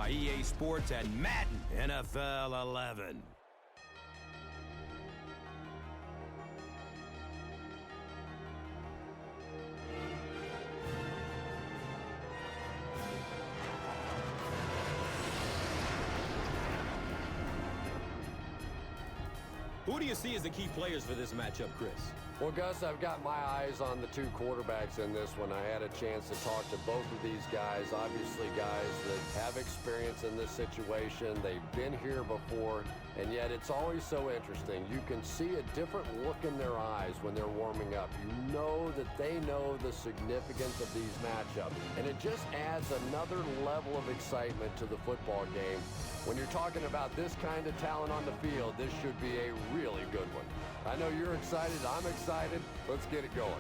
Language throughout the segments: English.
by EA Sports and Madden NFL 11. Who do you see as the key players for this matchup, Chris? Well, Gus, I've got my eyes on the two quarterbacks in this one. I had a chance to talk to both of these guys, obviously guys that have experience in this situation. They've been here before, and yet it's always so interesting. You can see a different look in their eyes when they're warming up. You know that they know the significance of these matchups, and it just adds another level of excitement to the football game. When you're talking about this kind of talent on the field, this should be a really good one. I know you're excited. I'm excited. Let's get it going.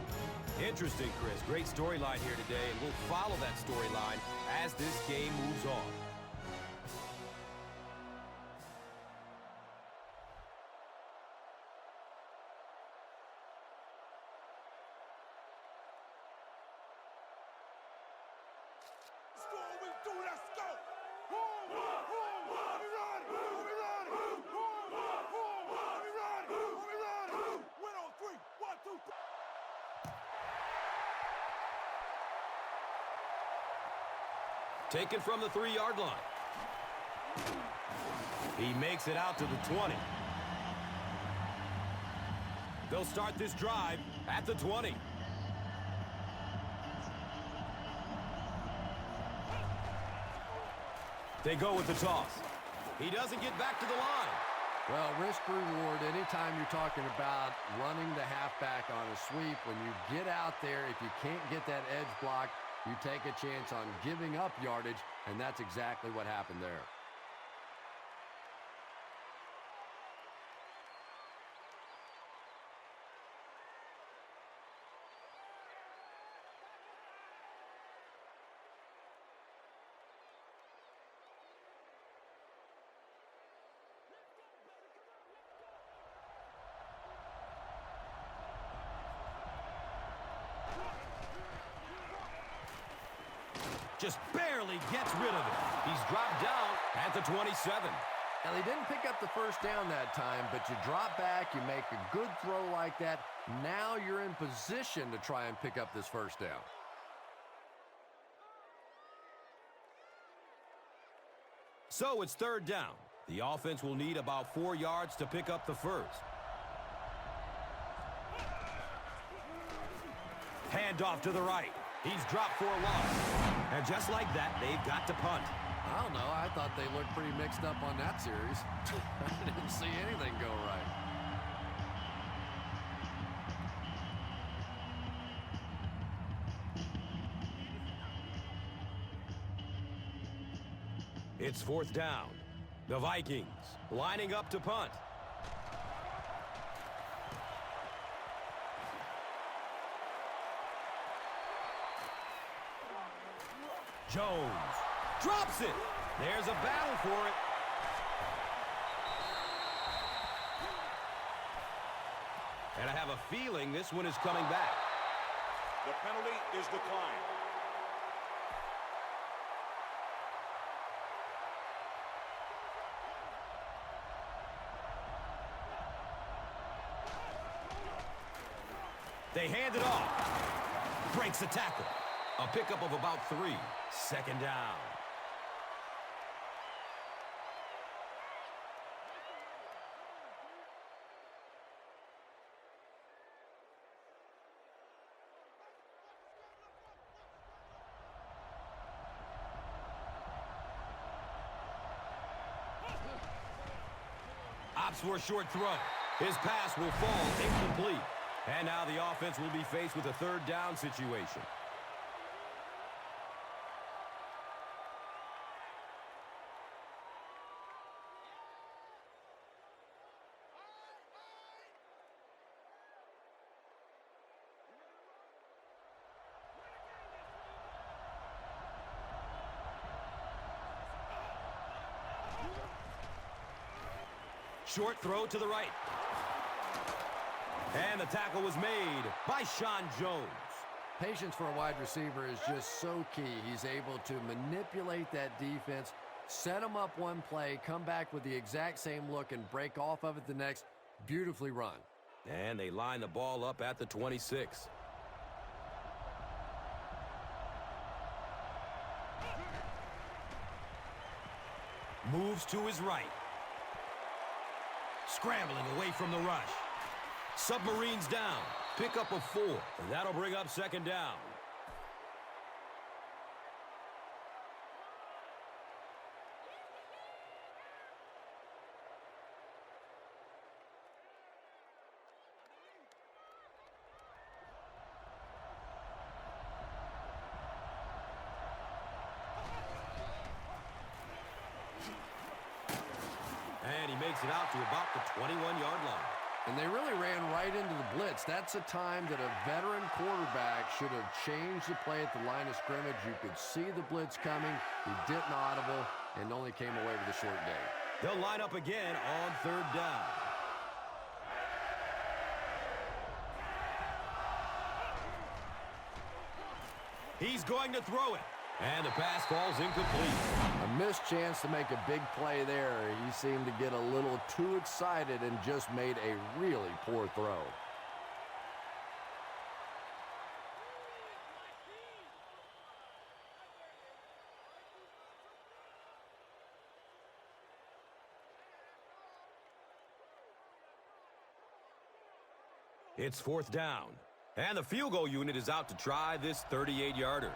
Interesting, Chris. Great storyline here today, and we'll follow that storyline as this game moves on. Taken from the 3-yard line. He makes it out to the 20. They'll start this drive at the 20. They go with the toss. He doesn't get back to the line. Well, risk reward, anytime you're talking about running the halfback on a sweep, when you get out there, if you can't get that edge block, you take a chance on giving up yardage, and that's exactly what happened there. Just barely gets rid of it. He's dropped down at the 27. And he didn't pick up the first down that time, but you drop back, you make a good throw like that. Now you're in position to try and pick up this first down. So it's 3rd down. The offense will need about 4 yards to pick up the first. Handoff to the right. He's dropped for a loss. And just like that, they've got to punt. I don't know. I thought they looked pretty mixed up on that series. I didn't see anything go right. It's 4th down. The Vikings lining up to punt. Jones drops it. There's a battle for it. And I have a feeling this one is coming back. The penalty is declined. They hand it off. Breaks the tackle. A pickup of about 3. 2nd down. Opts for a short throw. His pass will fall incomplete. And now the offense will be faced with a 3rd down situation. Short throw to the right. And the tackle was made by Sean Jones. Patience for a wide receiver is just so key. He's able to manipulate that defense Set them up one play, come back with the exact same look, and break off of it the next. Beautifully run. And they line the ball up at the 26. Moves to his right. Scrambling away from the rush. Submarines down. Pick up a 4. And that'll bring up second down. And he makes it out to about the 21-yard line. And they really ran right into the blitz. That's a time that a veteran quarterback should have changed the play at the line of scrimmage. You could see the blitz coming. He didn't audible and only came away with a short gain. They'll line up again on third down. He's going to throw it. And the pass falls incomplete. A missed chance to make a big play there. He seemed to get a little too excited and just made a really poor throw. It's fourth down. And the field goal unit is out to try this 38-yarder.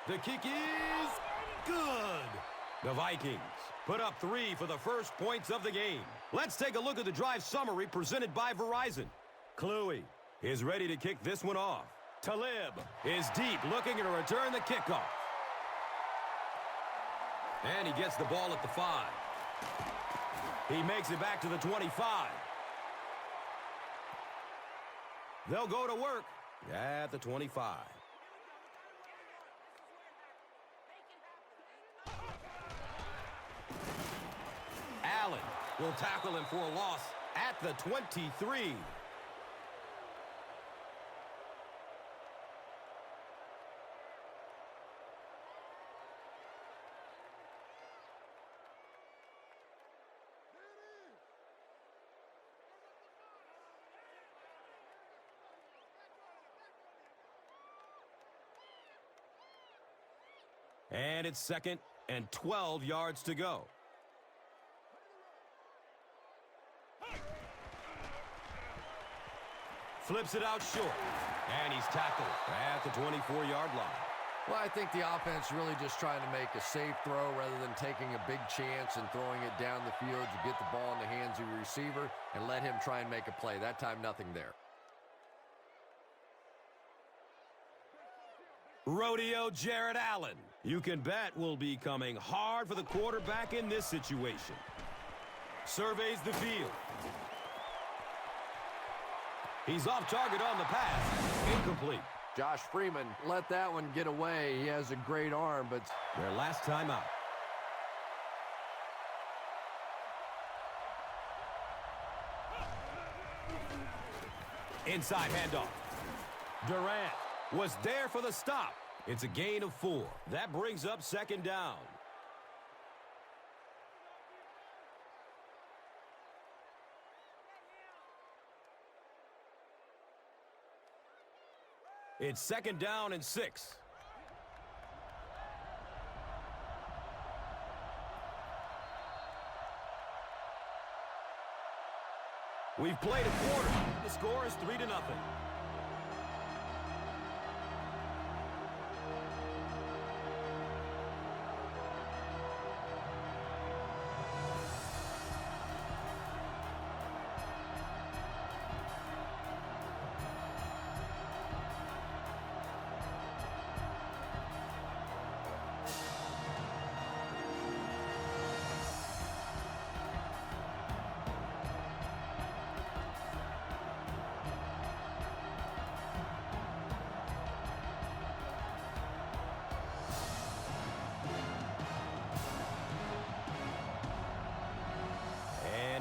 The kick is good. The Vikings put up 3 for the first points of the game. Let's take a look at the drive summary presented by Verizon. Kluey is ready to kick this one off. Talib is deep, looking to return the kickoff. And he gets the ball at the 5. He makes it back to the 25. They'll go to work at the 25. Allen will tackle him for a loss at the 23. And it's 2nd and 12 yards to go. Flips it out short. And he's tackled at the 24-yard line. Well, I think the offense really just trying to make a safe throw rather than taking a big chance and throwing it down the field. You get the ball in the hands of your receiver and let him try and make a play. That time, nothing there. Rodeo Jared Allen. You can bet will be coming hard for the quarterback in this situation. Surveys the field. He's off target on the pass. Incomplete. Josh Freeman let that one get away. He has a great arm, but their last time out. Inside handoff. Durant was there for the stop. It's a gain of 4. That brings up second down. It's 2nd down and 6. We've played a quarter. The score is 3-0.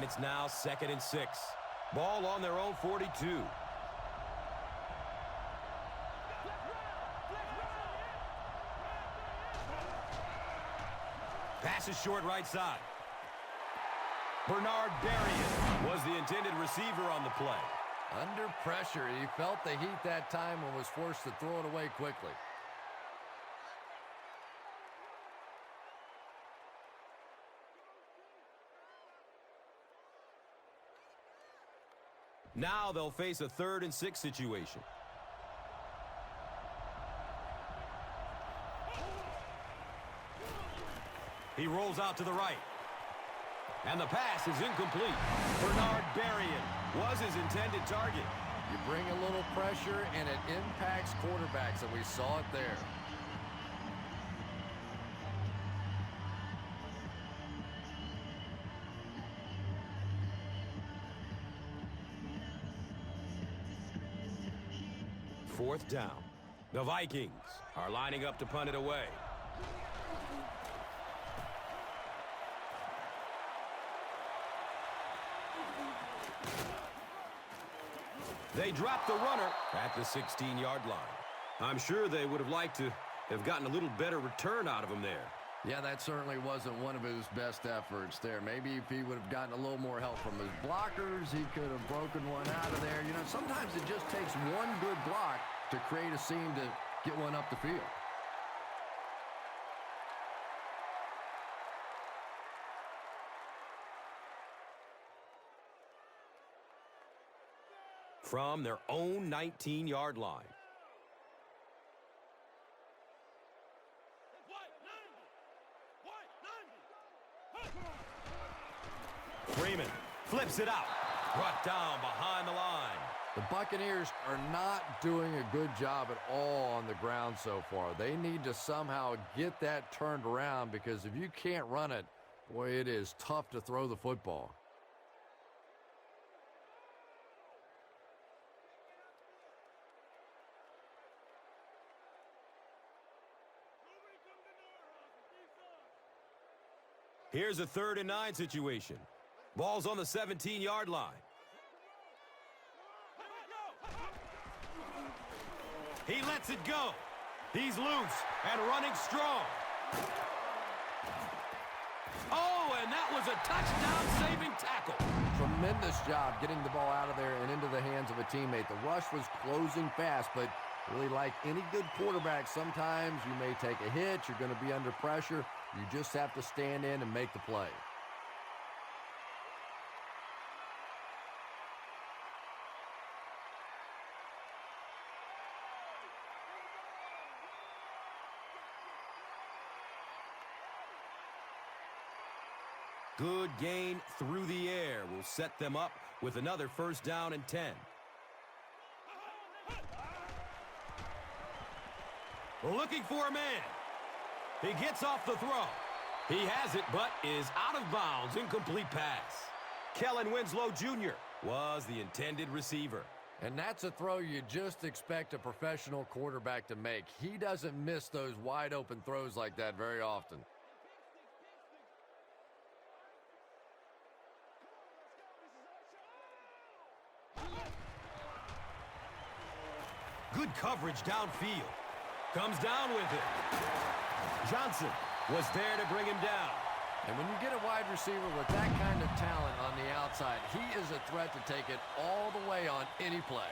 It's now 2nd and 6. Ball on their own 42. Pass is short right side. Bernard Berrien was the intended receiver on the play. Under pressure, he felt the heat that time and was forced to throw it away quickly. Now they'll face a 3rd and 6 situation. He rolls out to the right. And the pass is incomplete. Bernard Berrien was his intended target. You bring a little pressure, and it impacts quarterbacks, and we saw it there. Fourth down. The Vikings are lining up to punt it away. They drop the runner at the 16-yard line. I'm sure they would have liked to have gotten a little better return out of him there. Yeah, that certainly wasn't one of his best efforts there. Maybe if he would have gotten a little more help from his blockers, he could have broken one out of there. You know, sometimes it just takes one good block to create a seam to get one up the field. From their own 19-yard line. Freeman flips it out. Brought down behind the line. The Buccaneers are not doing a good job at all on the ground so far. They need to somehow get that turned around, because if you can't run it, boy, it is tough to throw the football. Here's a 3rd and 9 situation. Ball's on the 17-yard line. He lets it go. He's loose and running strong. Oh, and that was a touchdown-saving tackle. Tremendous job getting the ball out of there and into the hands of a teammate. The rush was closing fast, but really, like any good quarterback, sometimes you may take a hit. You're going to be under pressure. You just have to stand in and make the play. Good gain through the air will set them up with another 1st down and 10. Looking for a man. He gets off the throw. He has it, but is out of bounds. Incomplete pass. Kellen Winslow Jr. was the intended receiver. And that's a throw you just expect a professional quarterback to make. He doesn't miss those wide open throws like that very often. Good coverage downfield. Comes down with it. Johnson was there to bring him down. And when you get a wide receiver with that kind of talent on the outside, he is a threat to take it all the way on any play.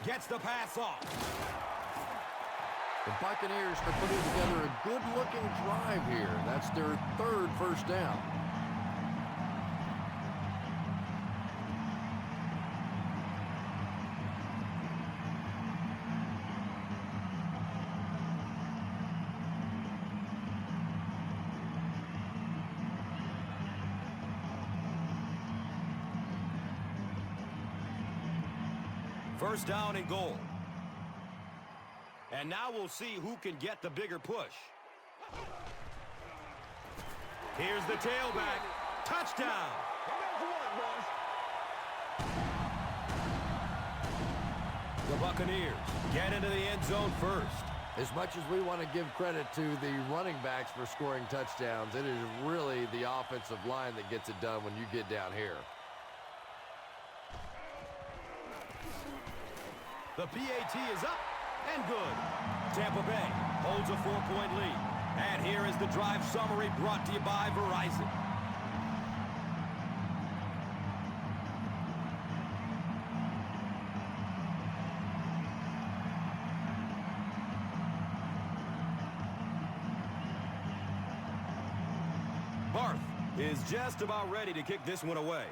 Gets the pass off. The Buccaneers are putting together a good-looking drive here. That's their 3rd first down. First down and goal. And now we'll see who can get the bigger push. Here's the tailback. Touchdown! The Buccaneers get into the end zone first. As much as we want to give credit to the running backs for scoring touchdowns, it is really the offensive line that gets it done when you get down here. The PAT is up and good. Tampa Bay holds a 4-point lead. And here is the drive summary brought to you by Verizon. Barth is just about ready to kick this one away.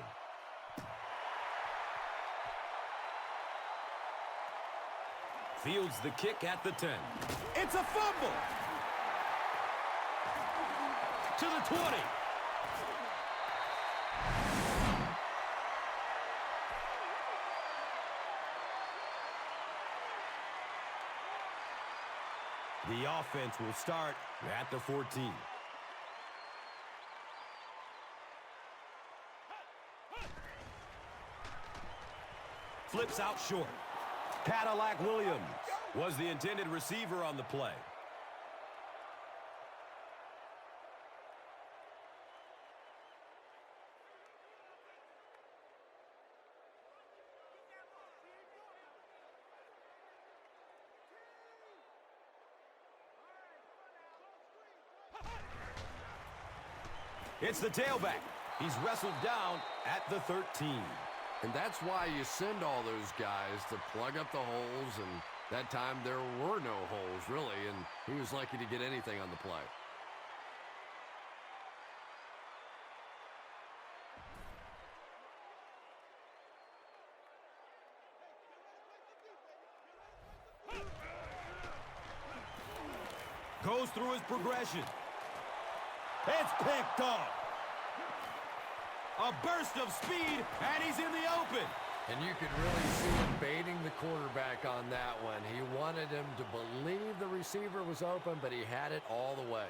Fields the kick at the 10. It's a fumble! To the 20. The offense will start at the 14. Flips out short. Cadillac Williams was the intended receiver on the play. It's the tailback. He's wrestled down at the 13. And that's why you send all those guys to plug up the holes, and that time there were no holes, really, and he was lucky to get anything on the play. Goes through his progression. It's picked off. A burst of speed, and he's in the open. And you could really see him baiting the quarterback on that one. He wanted him to believe the receiver was open, but he had it all the way.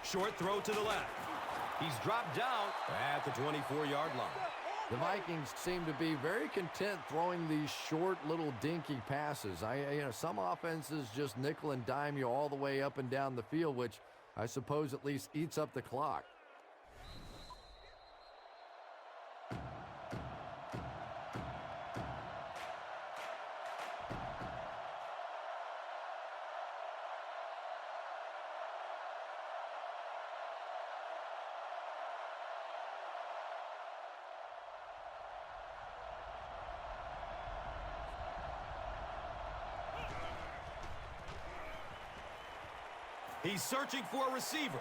Short throw to the left. He's dropped down at the 24-yard line. The Vikings seem to be very content throwing these short little dinky passes. Some offenses just nickel and dime you all the way up and down the field, which I suppose at least eats up the clock. He's searching for a receiver.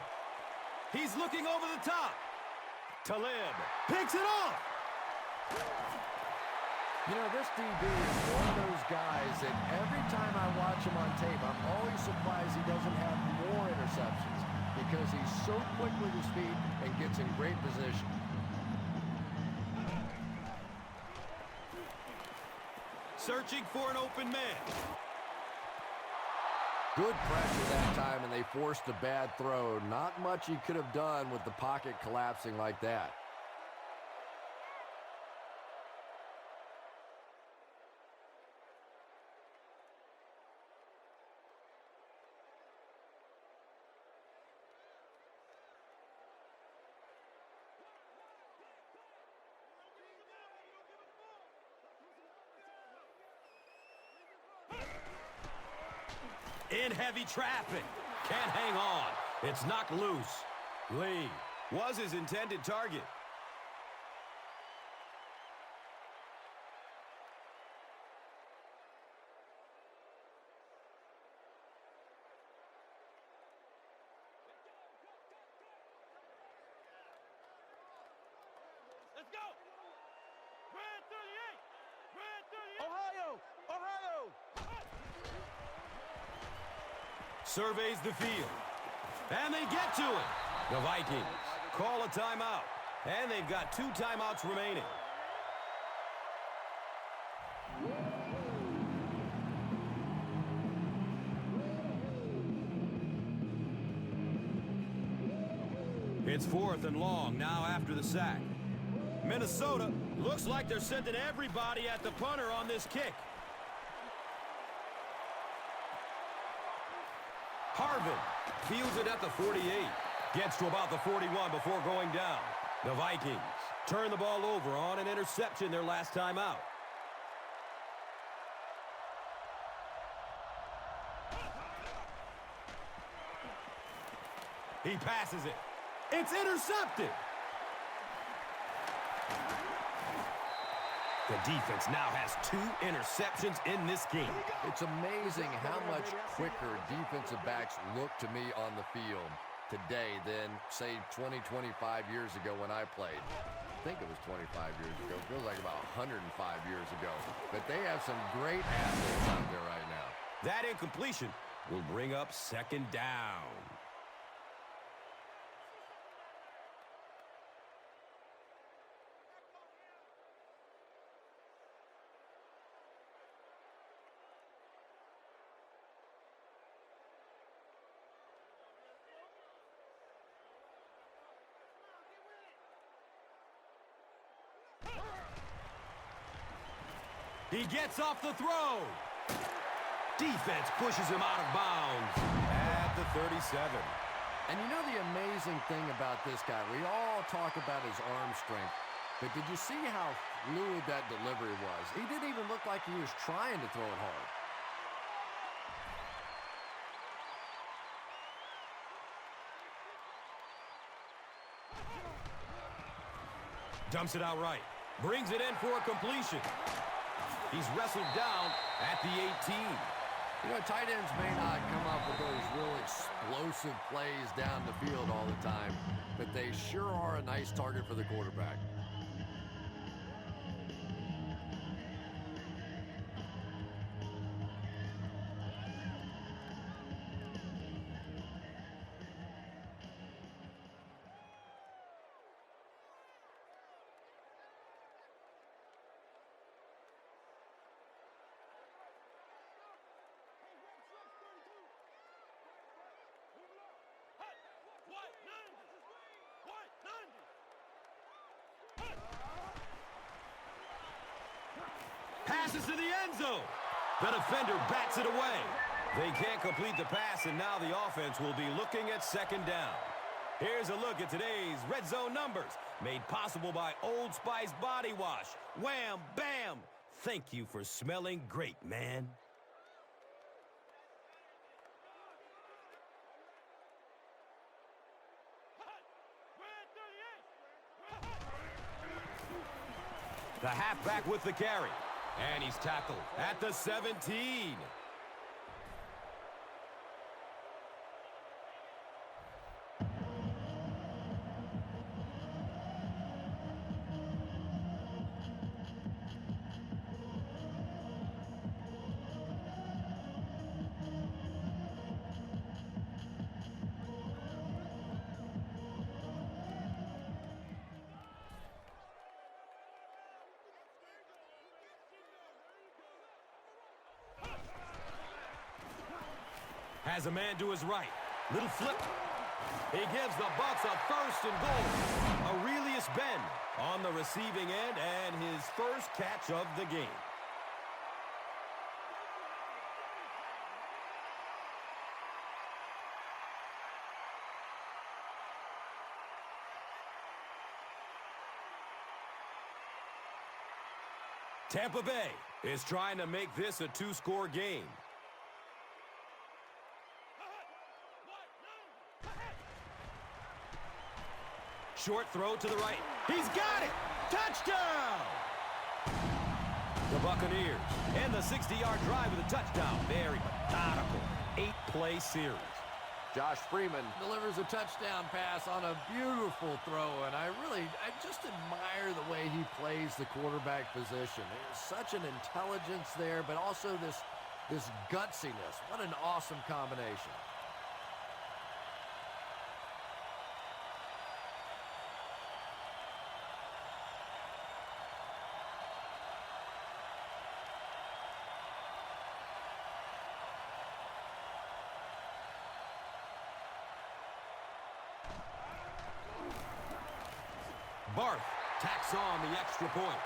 He's looking over the top. Talib picks it off. You know, this DB is one of those guys that every time I watch him on tape, I'm always surprised he doesn't have more interceptions because he's so quick with his feet and gets in great position. Searching for an open man. Good pressure that time, and they forced a bad throw. Not much he could have done with the pocket collapsing like that. In heavy traffic. Can't hang on. It's knocked loose. Lee was his intended target. Let's go. Red 38. Red 38. Ohio. Ohio. Surveys the field. And they get to it. The Vikings call a timeout. And they've got 2 timeouts remaining. It's 4th and long now after the sack. Minnesota looks like they're sending everybody at the punter on this kick. Harvin fields it at the 48. Gets to about the 41 before going down. The Vikings turn the ball over on an interception their last time out. He passes it. It's intercepted. The defense now has 2 interceptions in this game. It's amazing how much quicker defensive backs look to me on the field today than, say, 20, 25 years ago when I played. I think it was 25 years ago. It feels like about 105 years ago. But they have some great athletes out there right now. That incompletion will bring up second down. He gets off the throw. Defense pushes him out of bounds at the 37. And you know the amazing thing about this guy, we all talk about his arm strength, but did you see how fluid that delivery was? He didn't even look like he was trying to throw it hard. Dumps it out right. Brings it in for a completion. He's wrestled down at the 18. You know, tight ends may not come up with those real explosive plays down the field all the time, but they sure are a nice target for the quarterback. Passes to the end zone. The defender bats it away. They can't complete the pass, and now the offense will be looking at second down. Here's a look at today's red zone numbers, made possible by Old Spice Body Wash. Wham, bam. Thank you for smelling great, man. The halfback with the carry. And he's tackled at the 17. Has a man to his right. Little flip. He gives the Bucs a first and goal. Aurelius Ben on the receiving end and his first catch of the game. Tampa Bay is trying to make this a 2-score game. Short throw to the right. He's got it! Touchdown! The Buccaneers end the 60-yard drive with a touchdown. Very methodical 8-play series. Josh Freeman delivers a touchdown pass on a beautiful throw, and I just admire the way he plays the quarterback position. There's such an intelligence there, but also this gutsiness. What an awesome combination. Barth tacks on the extra point.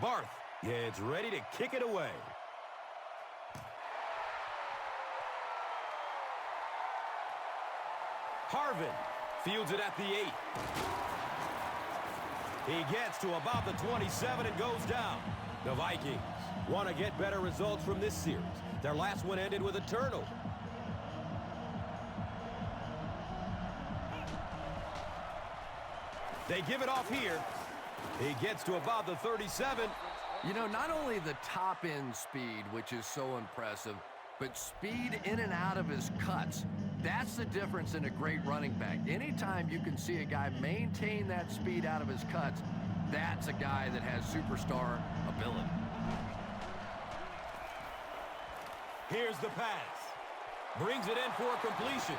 Barth is ready to kick it away. Harvin fields it at the 8. He gets to about the 27 and goes down. The Vikings want to get better results from this series. Their last one ended with a turnover. They give it off here. He gets to about the 37. You know, not only the top-end speed, which is so impressive, but speed in and out of his cuts. That's the difference in a great running back. Anytime you can see a guy maintain that speed out of his cuts, that's a guy that has superstar ability. Here's the pass. Brings it in for a completion.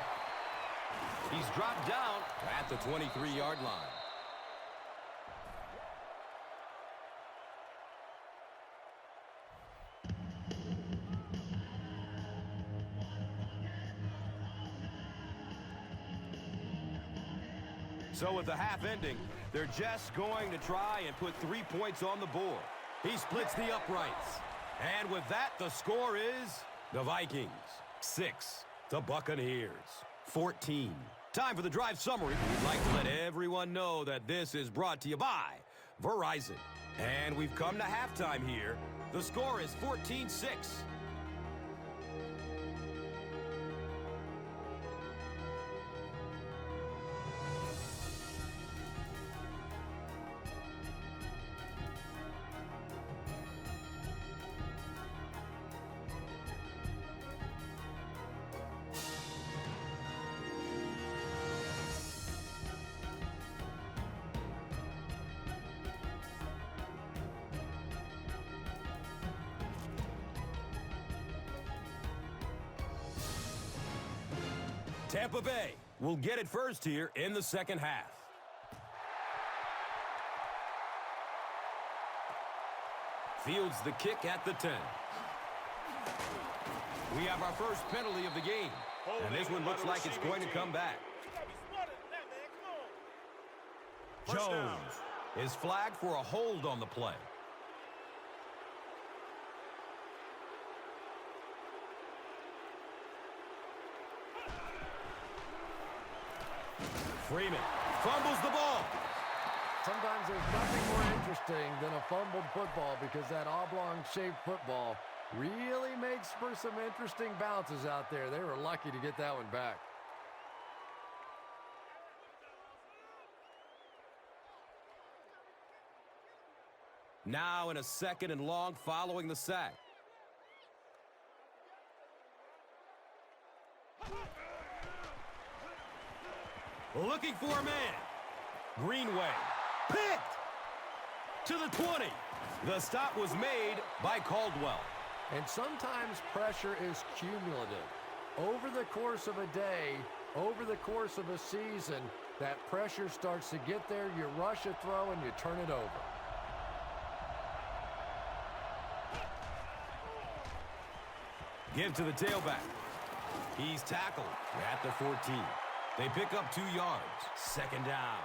He's dropped down at the 23-yard line. So with the half ending, they're just going to try and put 3 points on the board. He splits the uprights. And with that, the score is the Vikings 6, the Buccaneers 14. Time for the drive summary. We'd like to let everyone know that this is brought to you by Verizon. And we've come to halftime here. The score is 14-6. Tampa Bay will get it first here in the second half. Fields the kick at the 10. We have our first penalty of the game. And this one looks like it's going to come back. Jones is flagged for a hold on the play. Freeman fumbles the ball. Sometimes there's nothing more interesting than a fumbled football because that oblong-shaped football really makes for some interesting bounces out there. They were lucky to get that one back. Now in a second and long following the sack. Looking for a man. Greenway. Picked! To the 20. The stop was made by Caldwell. And sometimes pressure is cumulative. Over the course of a day, over the course of a season, that pressure starts to get there, you rush a throw, and you turn it over. Give to the tailback. He's tackled at the 14. They pick up 2 yards. Second down.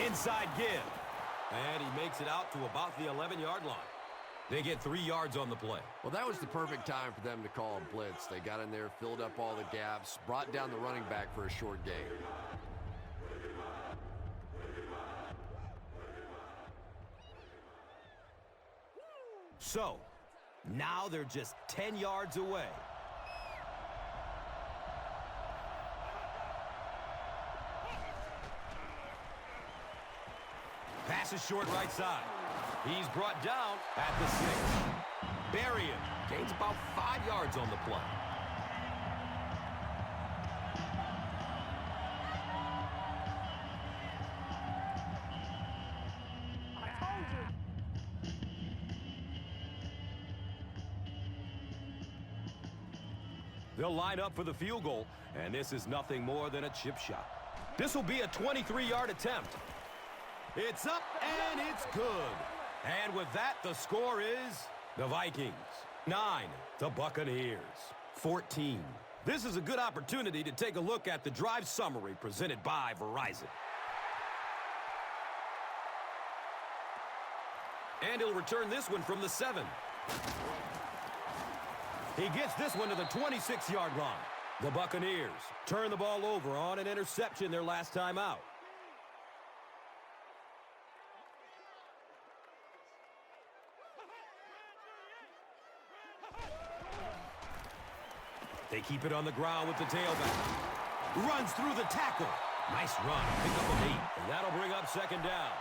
Inside give. And he makes it out to about the 11-yard line. They get 3 yards on the play. Well, that was the perfect time for them to call a blitz. They got in there, filled up all the gaps, brought down the running back for a short gain. So, now they're just 10 yards away. Pass is short right side. He's brought down at the 6. Bury him. Gains about 5 yards on the play. I told you. They'll line up for the field goal, and this is nothing more than a chip shot. This will be a 23-yard attempt. It's up, and it's good. And with that, the score is the Vikings 9, the Buccaneers 14. This is a good opportunity to take a look at the drive summary presented by Verizon. And he'll return this one from the 7. He gets this one to the 26-yard line. The Buccaneers turn the ball over on an interception their last time out. They keep it on the ground with the tailback. Runs through the tackle. Nice run. Pick up an 8. And that'll bring up second down.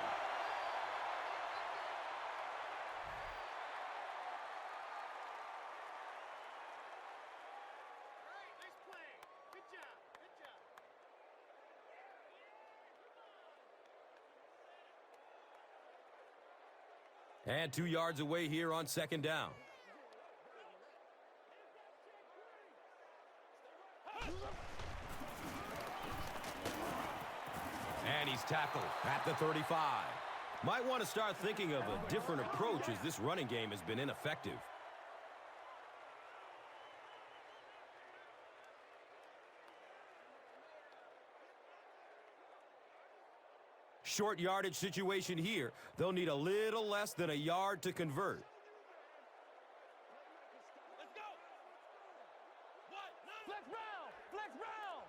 And 2 yards away here on second down. And he's tackled at the 35. Might want to start thinking of a different approach as this running game has been ineffective. Short yardage situation here. They'll need a little less than a yard to convert. Let's go. What? Flex round. Flex round.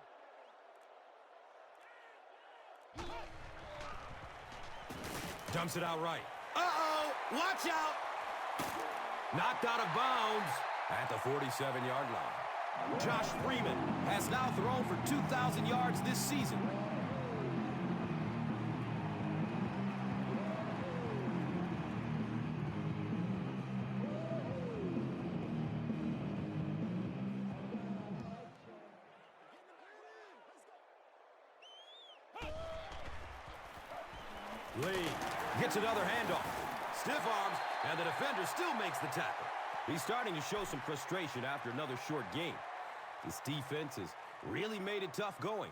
Dumps it out right. Uh-oh! Watch out! Knocked out of bounds at the 47-yard line. Josh Freeman has now thrown for 2,000 yards this season. Lee gets another handoff. Stiff arms, and the defender still makes the tackle. He's starting to show some frustration after another short game. This defense has really made it tough going.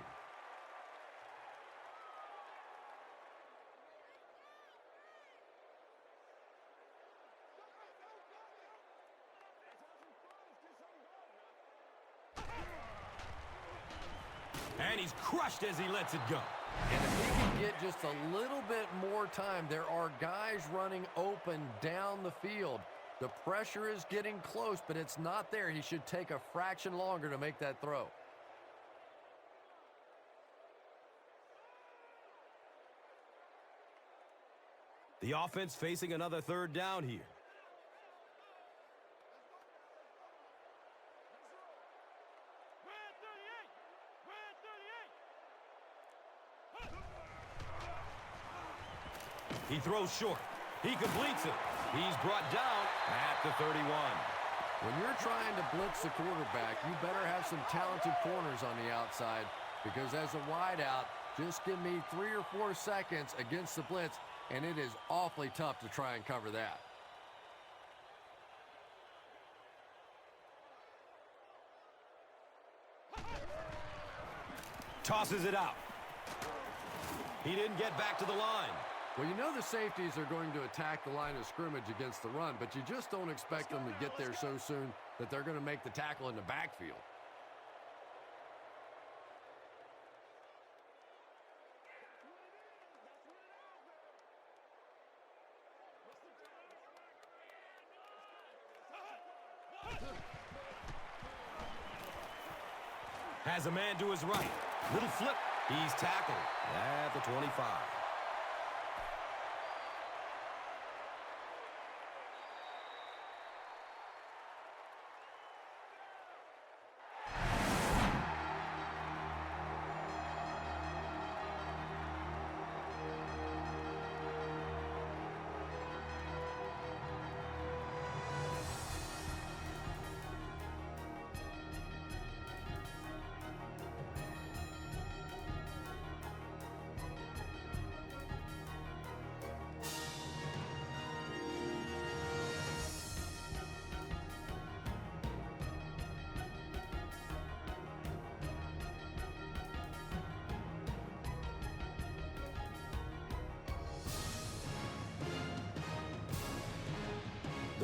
And he's crushed as he lets it go. And if he can get just a little bit more time, there are guys running open down the field. The pressure is getting close, but it's not there. He should take a fraction longer to make that throw. The offense facing another third down here. He throws short. He completes it. He's brought down at the 31. When you're trying to blitz the quarterback, you better have some talented corners on the outside, because as a wideout, just give me 3 or 4 seconds against the blitz, and it is awfully tough to try and cover that. Tosses it out. He didn't get back to the line. Well, you know the safeties are going to attack the line of scrimmage against the run, but you just don't expect them to get there so soon that they're going to make the tackle in the backfield. Has a man to his right. Little flip. He's tackled at the 25.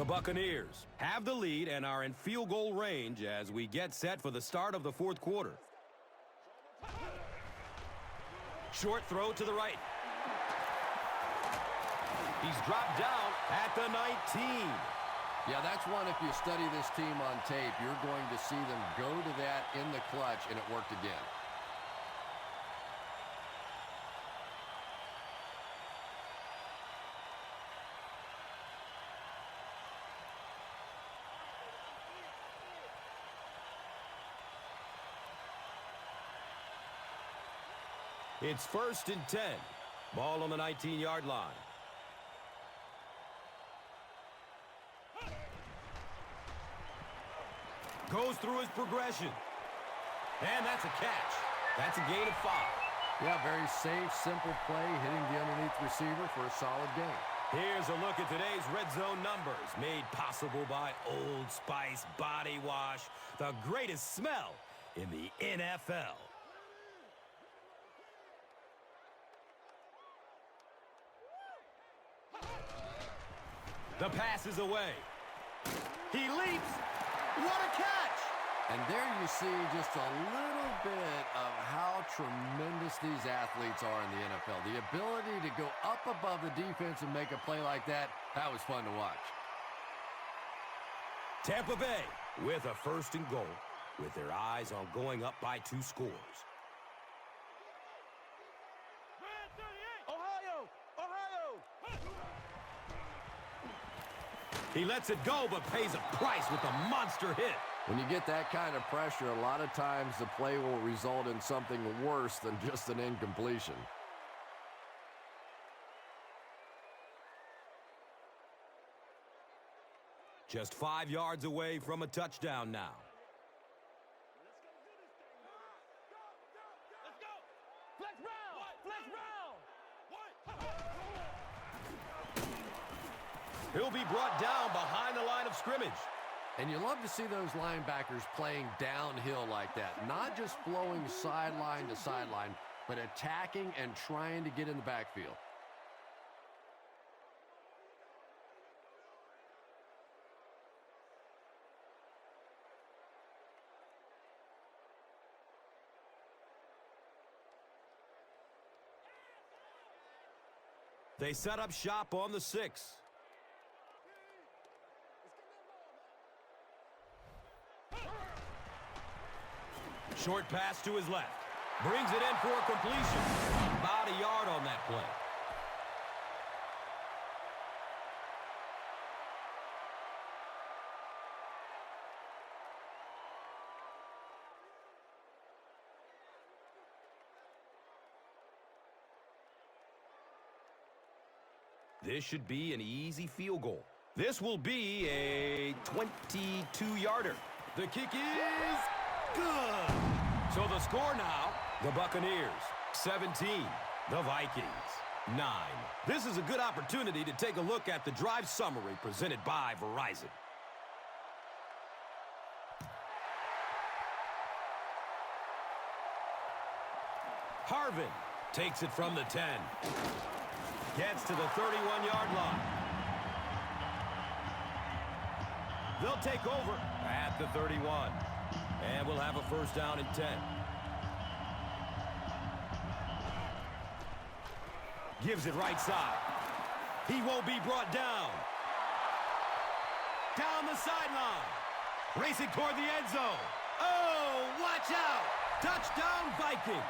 The Buccaneers have the lead and are in field goal range as we get set for the start of the fourth quarter. Short throw to the right. He's dropped down at the 19. Yeah, that's one, if you study this team on tape, you're going to see them go to that in the clutch, and it worked again. It's 1st and 10. Ball on the 19-yard line. Goes through his progression. And that's a catch. That's a gain of 5. Yeah, very safe, simple play, hitting the underneath receiver for a solid gain. Here's a look at today's red zone numbers, made possible by Old Spice Body Wash, the greatest smell in the NFL. The pass is away. He leaps. What a catch! And there you see just a little bit of how tremendous these athletes are in the NFL. The ability to go up above the defense and make a play like that, that was fun to watch. Tampa Bay with a 1st and goal, with their eyes on going up by 2 scores. Ohio! Ohio! He lets it go, but pays a price with a monster hit. When you get that kind of pressure, a lot of times the play will result in something worse than just an incompletion. Just 5 yards away from a touchdown now. Let's go! Flex round! Flex round! He'll be brought down behind the line of scrimmage. And you love to see those linebackers playing downhill like that. Not just flowing sideline to sideline, but attacking and trying to get in the backfield. They set up shop on the 6. Short pass to his left. Brings it in for a completion. About a yard on that play. This should be an easy field goal. This will be a 22-yarder. The kick is good. So the score now, the Buccaneers 17, the Vikings 9. This is a good opportunity to take a look at the drive summary presented by Verizon. Harvin takes it from the 10. Gets to the 31-yard line. They'll take over at the 31. And we'll have a 1st down and 10. Gives it right side. He won't be brought down. Down the sideline. Racing toward the end zone. Oh, watch out. Touchdown, Vikings.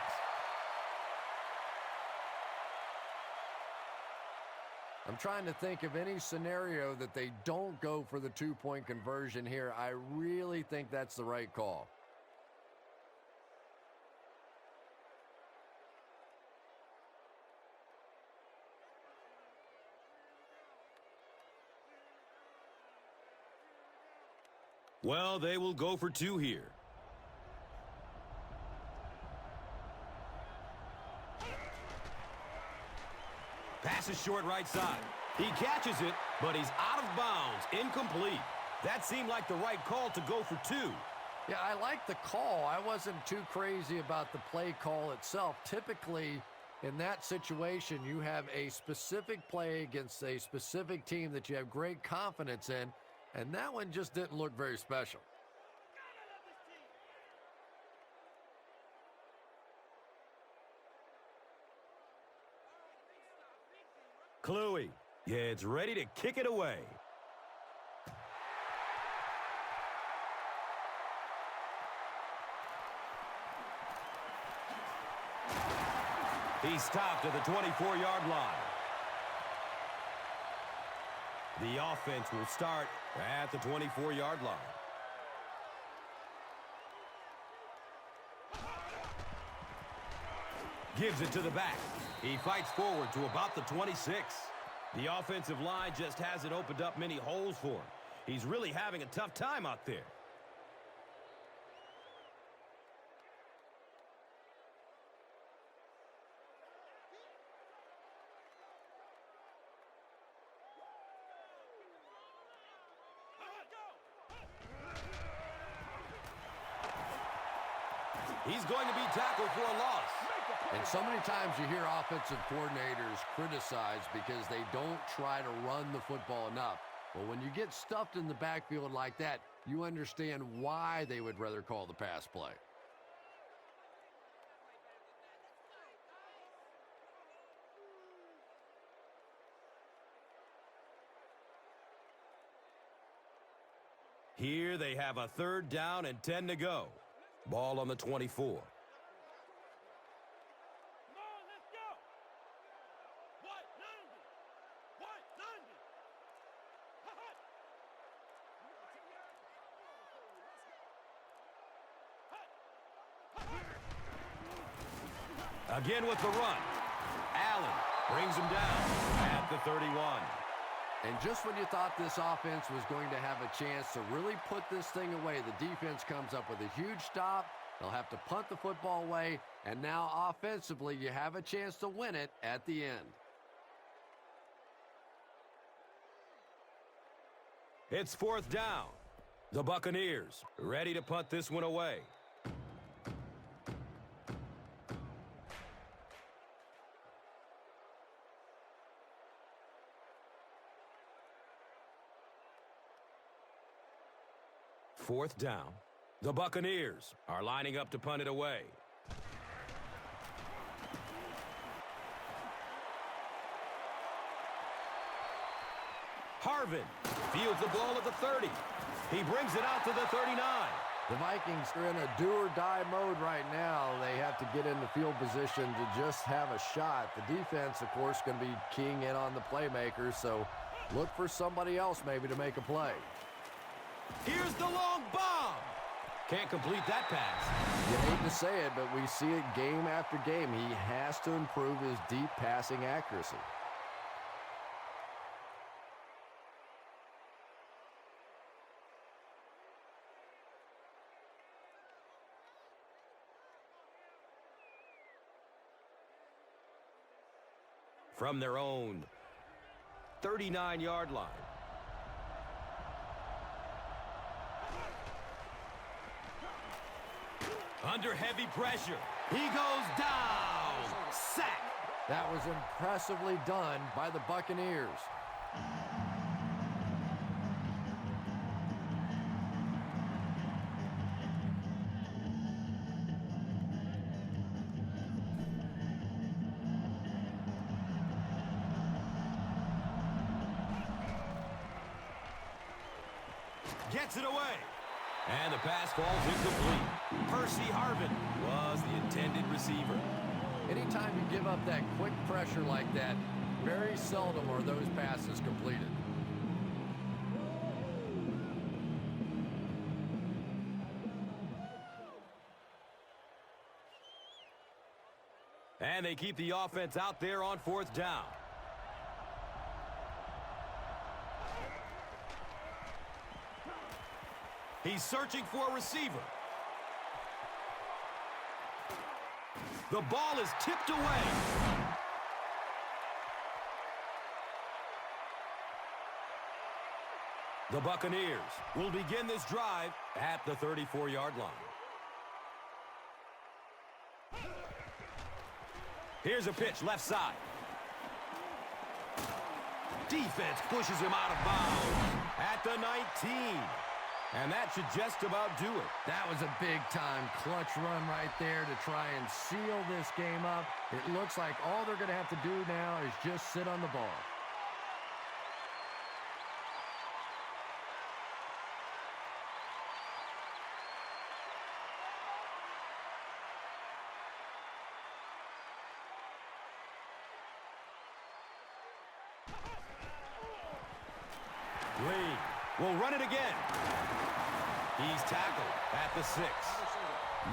I'm trying to think of any scenario that they don't go for the 2-point conversion here. I really think that's the right call. Well, they will go for 2 here. Passes short right side. He catches it, but he's out of bounds. Incomplete. That seemed like the right call to go for 2. Yeah, I like the call. I wasn't too crazy about the play call itself. Typically, In that situation, you have a specific play against a specific team that you have great confidence in, and that one just didn't look very special. Cluey gets ready to kick it away. He's stopped at the 24-yard line. The offense will start at the 24-yard line. Gives it to the back. He fights forward to about the 26. The offensive line just hasn't opened up many holes for him. He's really having a tough time out there. He's going to be tackled for a loss. And so many times you hear offensive coordinators criticized because they don't try to run the football enough. Well, when you get stuffed in the backfield like that, you understand why they would rather call the pass play. Here they have a 3rd down and 10 to go. Ball on the 24. Again with the run. Allen brings him down at the 31. And just when you thought this offense was going to have a chance to really put this thing away, the defense comes up with a huge stop. They'll have to punt the football away, and now offensively you have a chance to win it at the end. It's 4th down. The Buccaneers ready to punt this one away. Fourth down. The Buccaneers are lining up to punt it away. Harvin fields the ball at the 30. He brings it out to the 39. The Vikings are in a do-or-die mode right now. They have to get into field position to just have a shot. The defense, of course, going to be keying in on the playmakers, so look for somebody else maybe to make a play. Here's the long bomb. Can't complete that pass. You hate to say it, but we see it game after game. He has to improve his deep passing accuracy. From their own 39-yard line. Under heavy pressure. He goes down. Sack. That was impressively done by the Buccaneers. Gets it away. And the pass falls incomplete. Percy Harvin was the intended receiver. Anytime you give up that quick pressure like that, very seldom are those passes completed. And they keep the offense out there on 4th down. He's searching for a receiver. The ball is tipped away. The Buccaneers will begin this drive at the 34-yard line. Here's a pitch left side. Defense pushes him out of bounds at the 19. And that should just about do it. That was a big-time clutch run right there to try and seal this game up. It looks like all they're going to have to do now is just sit on the ball. Lee will run it again. He's tackled at the 6.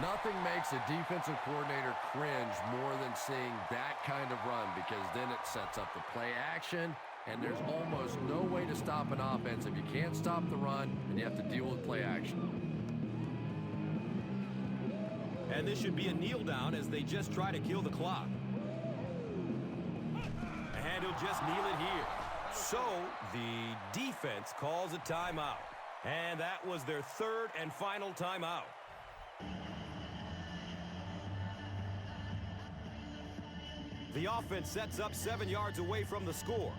Nothing makes a defensive coordinator cringe more than seeing that kind of run, because then it sets up the play action, and there's almost no way to stop an offense if you can't stop the run and you have to deal with play action. And this should be a kneel down as they just try to kill the clock. And he'll just kneel it here. So the defense calls a timeout. And that was their third and final timeout. The offense sets up 7 yards away from the score.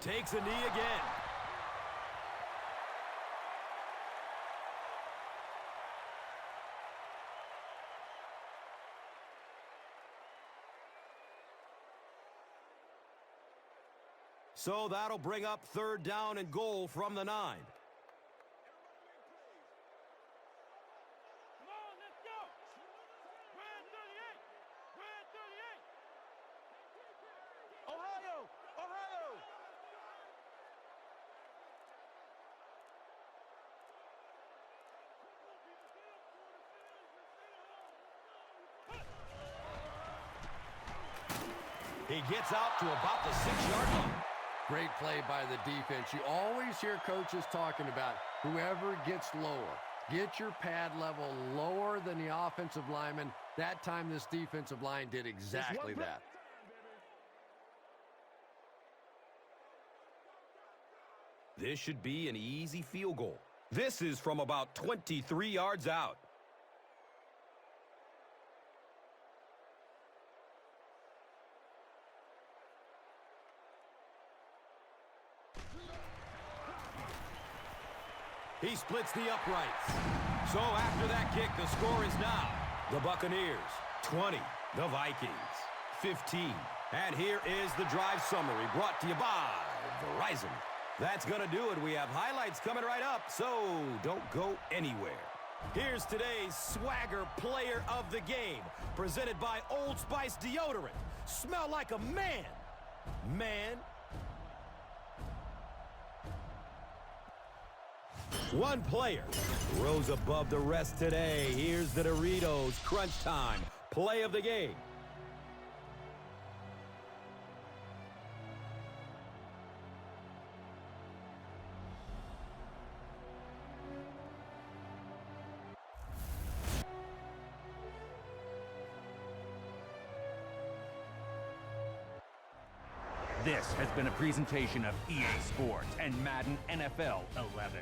Takes a knee again. So that'll bring up 3rd down and goal from the 9. Come on, let's go. Red 38. Red 38. Ohio. Ohio. He gets out to about the 6-yard line. Great play by the defense. You always hear coaches talking about whoever gets lower. Get your pad level lower than the offensive lineman. That time this defensive line did exactly that. This should be an easy field goal. This is from about 23 yards out. He splits the uprights. So after that kick, the score is now the Buccaneers 20, the Vikings 15. And here is the drive summary brought to you by Verizon. That's going to do it. We have highlights coming right up, so don't go anywhere. Here's today's Swagger Player of the Game, presented by Old Spice Deodorant. Smell like a man. Man. One player rose above the rest today. Here's the Doritos Crunch Time Play of the Game. This has been a presentation of EA Sports and Madden NFL 11.